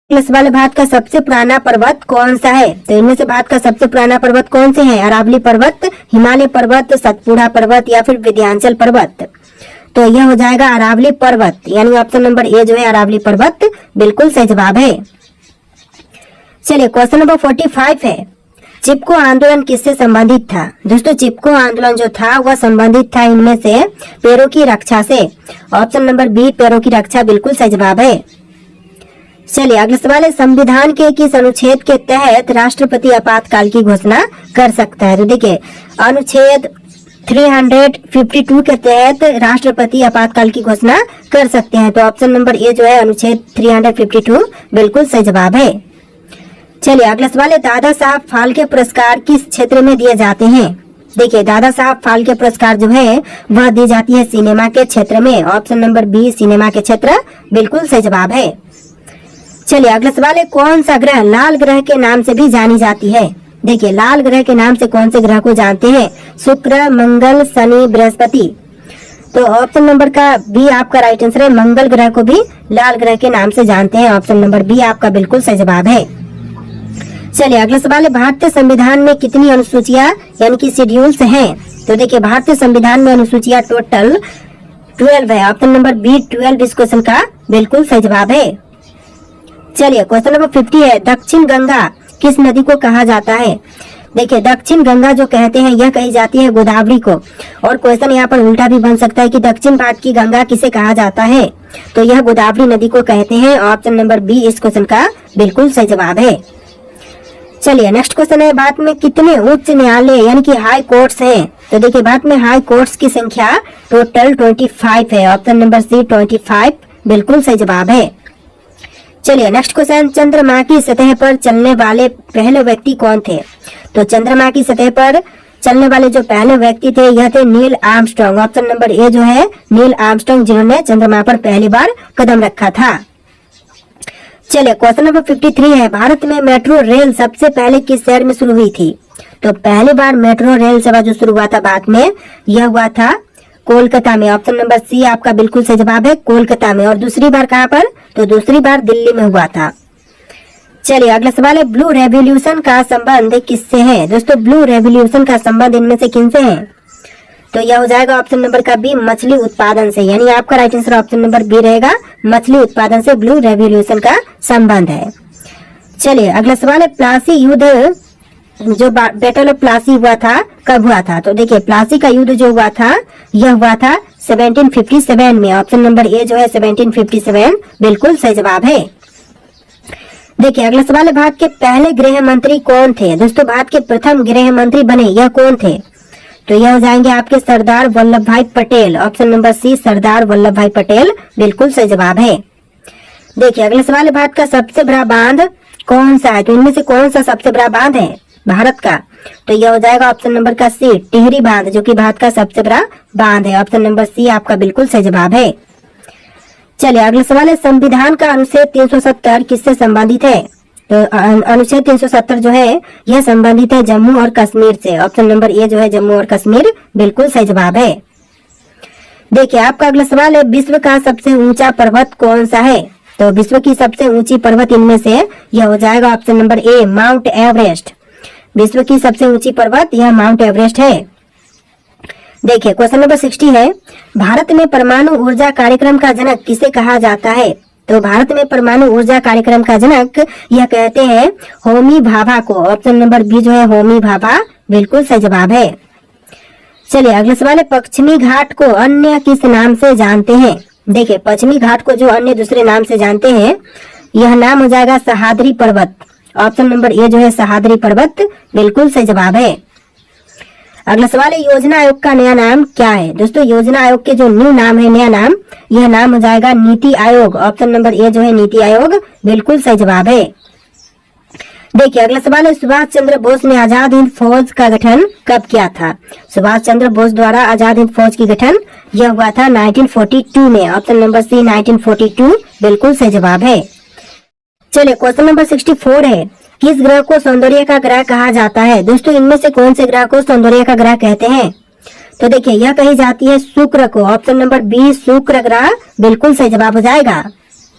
Plus वाले भारत का सबसे पुराना पर्वत कौन सा है? तो इनमें से भारत का सबसे पुराना पर्वत कौन से हैं? अरावली पर्वत, हिमालय पर्वत, सतपुड़ा पर्वत या फिर विंध्याचल पर्वत। तो यह हो जाएगा अरावली पर्वत, यानी ऑप्शन नंबर ए जो है अरावली पर्वत बिल्कुल सही जवाब है। चलिए क्वेश्चन नंबर 45 है, चिपको आंदोलन किससे संबंधित था? दोस्तों चिपको आंदोलन जो था वह संबंधित था इनमें से पेड़ों की रक्षा से। ऑप्शन नंबर बी पेड़ों की रक्षा बिल्कुल सही जवाब है। चलिए अगला सवाल है, संविधान के किस अनुच्छेद के तहत राष्ट्रपति आपातकाल की घोषणा कर सकता है? तो देखिए अनुच्छेद 352 के तहत राष्ट्रपति आपातकाल की घोषणा कर सकते हैं। तो ऑप्शन नंबर ए जो है अनुच्छेद 352 बिल्कुल सही जवाब है। चलिए अगला सवाल है, दादा साहब फाल्के पुरस्कार किस क्षेत्र में दिए जाते हैं? देखिए दादा साहब फाल्के पुरस्कार जो है वह दी जाती है सिनेमा के क्षेत्र में। ऑप्शन नंबर बी सिनेमा के क्षेत्र बिल्कुल सही जवाब है। चलिए अगला सवाल है, कौन सा ग्रह लाल ग्रह के नाम से भी जानी जाती है? देखिए लाल ग्रह के नाम से कौन से ग्रह को जानते हैं? शुक्र, मंगल, शनि, बृहस्पति। तो ऑप्शन नंबर का बी आपका राइट आंसर है, मंगल ग्रह को भी लाल ग्रह के नाम से जानते हैं। ऑप्शन नंबर बी आपका बिल्कुल सही जवाब है। चलिए अगला सवाल है, भारतीय संविधान में कितनी अनुसूचियां यानी कि शेड्यूल्स हैं? तो देखिए भारतीय संविधान में अनुसूचियां टोटल 12 है। ऑप्शन नंबर बी 12 इस क्वेश्चन का बिल्कुल सही जवाब है। चलिए क्वेश्चन नंबर 50 है, दक्षिण गंगा किस नदी को कहा जाता है? देखिए दक्षिण गंगा जो कहते हैं यह कही जाती है गोदावरी को। और क्वेश्चन यहाँ पर उल्टा भी बन सकता है कि दक्षिण भारत की गंगा किसे कहा जाता है? तो यह गोदावरी नदी को कहते हैं। ऑप्शन नंबर बी इस क्वेश्चन का बिल्कुल सही जवाब है। चलिए नेक्स्ट क्वेश्चन है, भारत में कितने उच्च न्यायालय यानी कि हाई कोर्ट्स हैं? तो देखिए भारत में हाई कोर्ट्स की संख्या टोटल 25 है। ऑप्शन नंबर सी 25 बिल्कुल सही जवाब है। चलिए नेक्स्ट क्वेश्चन, चंद्रमा की सतह पर चलने वाले पहले व्यक्ति कौन थे? तो चंद्रमा की सतह पर चलने वाले जो पहले व्यक्ति थे यह थे Neil Armstrong. Option number A जो है नील आर्मस्ट्रांग जिन्होंने चंद्रमा पर पहली बार कदम रखा था। चलिए क्वेश्चन नंबर 53 है, भारत में मेट्रो रेल सबसे पहले किस शहर में शुरू हुई थी? तो पहली बार मेट्रो रेल सेवा जो शुरू हुआ था भारत में यह हुआ था कोलकाता में। ऑप्शन नंबर सी आपका बिल्कुल सही जवाब है, कोलकाता में। और दूसरी बार कहाँ पर? तो दूसरी बार दिल्ली में हुआ था। चलिए अगला सवाल है, ब्लू रेवोल्यूशन का संबंध किससे है? दोस्तों ब्लू रेवोल्यूशन का संबंध इनमें से किनसे है? तो यह हो जाएगा ऑप्शन नंबर का बी मछली उत्पादन से, यानी आपका right answer option number B रहेगा, मछली उत्पादन से ब्लू रेवोल्यूशन का संबंध है। चलिए अगला सवाल है, प्लासी युद्ध जो बैटल ऑफ प्लासी हुआ था कब हुआ था? तो देखिए प्लासी का युद्ध जो हुआ था यह हुआ था 1757 में। ऑप्शन नंबर ए जो है 1757 बिल्कुल सही जवाब है। देखिए अगला सवाल है, भारत के पहले गृह मंत्री कौन थे? दोस्तों भारत के प्रथम गृह मंत्री बने यह कौन थे? तो यह हो जाएंगे आपके सरदार वल्लभ भाई पटेल। ऑप्शन नंबर सी सरदार वल्लभ भाई पटेल बिल्कुल सही जवाब है। देखिए अगला सवाल है, भारत का सबसे बड़ा बांध कौन सा है? तो इनमें से कौन सा सबसे बड़ा बांध है भारत का? तो यह हो जाएगा ऑप्शन नंबर का सी टिहरी बांध, जो कि भारत का सबसे बड़ा बांध है। ऑप्शन नंबर सी आपका बिल्कुल सही जवाब है। चलिए अगला सवाल है, संविधान का अनुच्छेद 370 किससे संबंधित है? तो अनुच्छेद 370 जो है यह संबंधित है जम्मू और कश्मीर से। ऑप्शन नंबर ए जो है जम्मू और कश्मीर बिल्कुल सही जवाब है। देखिए आपका अगला सवाल है, विश्व का सबसे ऊंचा पर्वत कौन सा है? तो विश्व की सबसे ऊंची पर्वत इनमें से यह हो जाएगा option number A mount Everest. विश्व की सबसे ऊंची पर्वत यह माउंट एवरेस्ट है। देखिए क्वेश्चन नंबर 60 है, भारत में परमाणु ऊर्जा कार्यक्रम का जनक किसे कहा जाता है? तो भारत में परमाणु ऊर्जा कार्यक्रम का जनक यह कहते हैं होमी भाभा को। ऑप्शन नंबर बी जो है होमी भाभा बिल्कुल सही जवाब है। चलिए अगला सवाल है, पश्चिमी घाट को अन्य किस नाम से जानते हैं? देखिए पश्चिमी घाट को जो अन्य दूसरे नाम से जानते हैं यह नाम हो जाएगा सह्याद्री पर्वत। ऑप्शन नंबर ए जो है सह्याद्री पर्वत बिल्कुल सही जवाब है। अगला सवाल है, योजना आयोग का नया नाम क्या है? दोस्तों योजना आयोग के जो न्यू नाम है नया नाम यह नाम हो जाएगा NITI Aayog. Option number A जो है नीति आयोग बिल्कुल सही जवाब है। देखिए अगला सवाल है, सुभाष चंद्र बोस ने आजाद हिंद फौज का गठन कब किया था? सुभाष चंद्र बोस द्वारा आजाद हिंद फौज की गठन यह हुआ था 1942 में। ऑप्शन नंबर सी 1942 बिल्कुल सही जवाब है। चलिए क्वेश्चन नंबर 64 है, किस ग्रह को सौंदर्य का ग्रह कहा जाता है? दोस्तों इनमें से कौन से ग्रह को सौंदर्य का ग्रह कहते हैं? तो देखिए यह कही जाती है शुक्र को। ऑप्शन नंबर बी शुक्र ग्रह बिल्कुल सही जवाब हो जाएगा।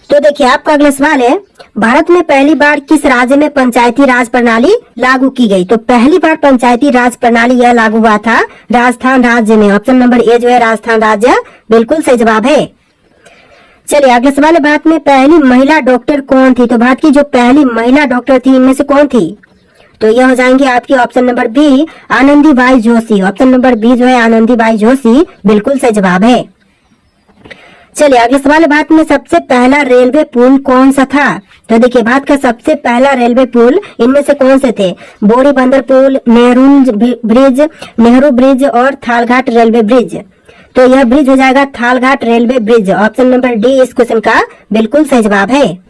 तो देखिए आपका अगला सवाल है, भारत में पहली बार किस राज्य में पंचायती राज प्रणाली लागू की गई? तो पहली बार पंचायती राज प्रणाली यह लागू हुआ था राजस्थान राज्य में। ऑप्शन नंबर ए जो है राजस्थान राज्य बिल्कुल सही जवाब है। चलिए अगला सवाल है, भारत में पहली महिला डॉक्टर कौन थी? तो भारत की जो पहली महिला डॉक्टर थी इनमें से कौन थी? तो यह हो जाएंगे आपकी option number B Anandibai Joshi. Option number B जो है आनंदीबाई जोशी बिल्कुल सही जवाब है। चलिए अगला सवाल है, भारत में सबसे पहला रेलवे पुल कौन सा था? तो देखिए भारत का सबसे पहला रेलवे पुल इनमें से कौन से थे? बोरी बंदर पुल, नेहरू ब्रिज और थालघाट रेलवे ब्रिज। तो यह ब्रिज हो जाएगा Thalghat railway bridge. Option number D इस क्वेश्चन का बिल्कुल सही जवाब है।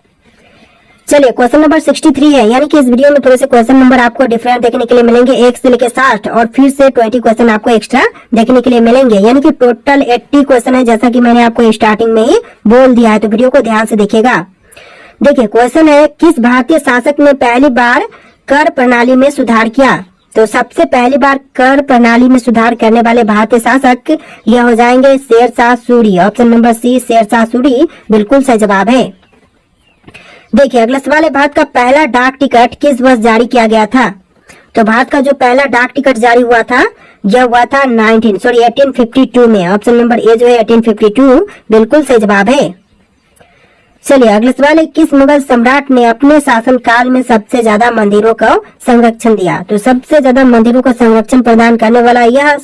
चलिए क्वेश्चन नंबर 63 है, यानी कि इस वीडियो में थोड़े से क्वेश्चन नंबर आपको डिफरेंट देखने के लिए मिलेंगे, 1 से लेकर 60 और फिर से 20 क्वेश्चन आपको एक्स्ट्रा देखने के लिए मिलेंगे, यानी कि टोटल 80 क्वेश्चन है, जैसा कि मैंने आपको स्टार्टिंग में ही बोल दिया है। तो वीडियो को ध्यान से देखिएगा। देखिए क्वेश्चन है, किस भारतीय शासक ने पहली बार कर प्रणाली में सुधार किया? तो सबसे पहली बार कर प्रणाली में सुधार करने वाले भारतीय शासक यह हो जाएंगे Sher Shah Suri. Option number C Sher Shah Suri बिल्कुल सही जवाब है। देखिए अगला सवाल है, भारत का पहला डाक टिकट किस वर्ष जारी किया गया था? तो भारत का जो पहला डाक टिकट जारी हुआ था यह हुआ था 1852 में। ऑप्शन नंबर ए जो है 1852 बिल्कुल सही जवाब है। चलिए अगला सवाल है, किस मुगल सम्राट ने अपने शासन काल में सबसे ज्यादा मंदिरों का संरक्षण दिया? तो सबसे ज्यादा मंदिरों का संरक्षण प्रदान करने वाला यह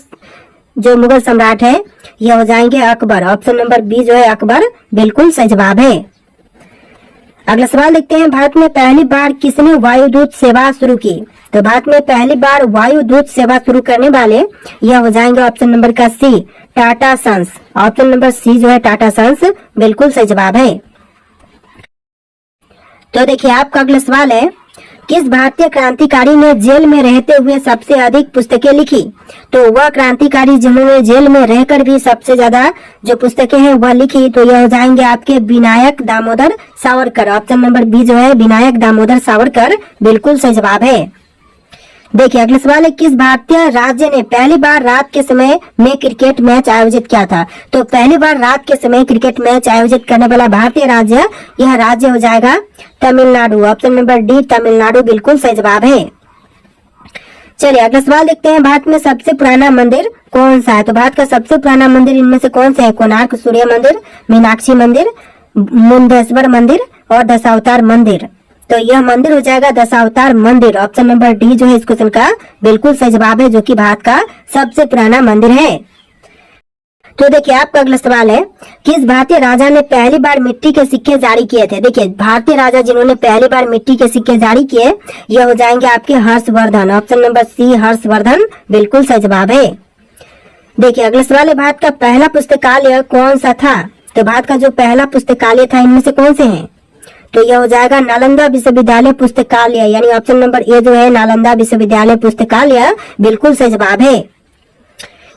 जो मुगल सम्राट है यह हो जाएंगे अकबर। ऑप्शन नंबर बी जो है अकबर बिल्कुल सही जवाब है। अगला सवाल देखते हैं, भारत में पहली बार किसने वायुदूत सेवा शुरू की? तो भारत में पहली बार वायुदूत सेवा शुरू करने वाले यह हो जाएंगे ऑप्शन नंबर का C Tata Sons. Option number C जो है टाटा सन्स बिल्कुल सही जवाब है। तो देखिए आपका अगला सवाल है, किस भारतीय क्रांतिकारी ने जेल में रहते हुए सबसे अधिक पुस्तकें लिखी? तो वह क्रांतिकारी जिन्होंने जेल में रहकर भी सबसे ज्यादा जो पुस्तकें हैं वह लिखी, तो यह हो जाएंगे आपके Vinayak Damodar Savarkar. Option number B जो है विनायक दामोदर सावरकर बिल्कुल सही जवाब है। देखिए अगला सवाल है, किस भारतीय राज्य ने पहली बार रात के समय में क्रिकेट मैच आयोजित किया था? तो पहली बार रात के समय क्रिकेट मैच आयोजित करने वाला भारतीय राज्य यह राज्य हो जाएगा Tamil Nadu. Option number D Tamil Nadu बिल्कुल सही जवाब है। चलिए अगला सवाल देखते हैं, भारत में सबसे पुराना मंदिर कौन सा है? तो भारत का सबसे पुराना मंदिर इनमें से कौन सा है? कोणार्क सूर्य मंदिर, मीनाक्षी मंदिर, मुंडेश्वर मंदिर और दशावतार मंदिर। तो यह मंदिर हो जाएगा दशावतार मंदिर। ऑप्शन नंबर डी जो है इस क्वेश्चन का बिल्कुल सही जवाब है, जो कि भारत का सबसे पुराना मंदिर है। तो देखिए आपका अगला सवाल है, किस भारतीय राजा ने पहली बार मिट्टी के सिक्के जारी किए थे? देखिए भारतीय राजा जिन्होंने पहली बार मिट्टी के सिक्के जारी किए यह हो जाएंगे आपके Harshvardhan. Option number C Harshvardhan बिल्कुल सही जवाब है। देखिए अगला सवाल है, भारत का पहला पुस्तकालय कौन सा था? तो भारत का जो पहला पुस्तकालय था इनमें से कौन से हैं? तो यह हो जाएगा नालंदा विश्वविद्यालय पुस्तकालय, यानी ऑप्शन नंबर ए जो है नालंदा विश्वविद्यालय पुस्तकालय बिल्कुल सही जवाब है।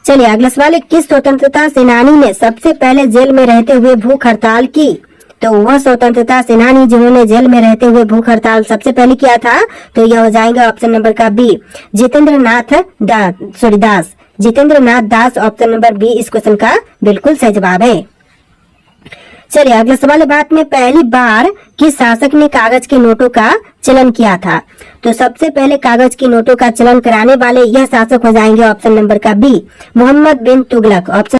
चलिए अगला सवाल है, किस स्वतंत्रता सेनानी ने सबसे पहले जेल में रहते हुए भूख हड़ताल की? तो वह स्वतंत्रता सेनानी जिन्होंने जेल में रहते हुए भूख हड़ताल सबसे पहले किया था तो यह हो जाएगा ऑप्शन नंबर का बी जितेंद्र नाथ दास। जितेंद्र नाथ दास ऑप्शन नंबर बी इस क्वेश्चन का बिल्कुल सही जवाब है। चलिए अगला सवाल है, भारत में पहली बार किस शासक ने कागज के नोटों का चलन किया था? तो सबसे पहले कागज के नोटों का चलन कराने वाले यह शासक हो जाएंगे ऑप्शन नंबर का बी मोहम्मद बिन तुगलक। ऑप्शन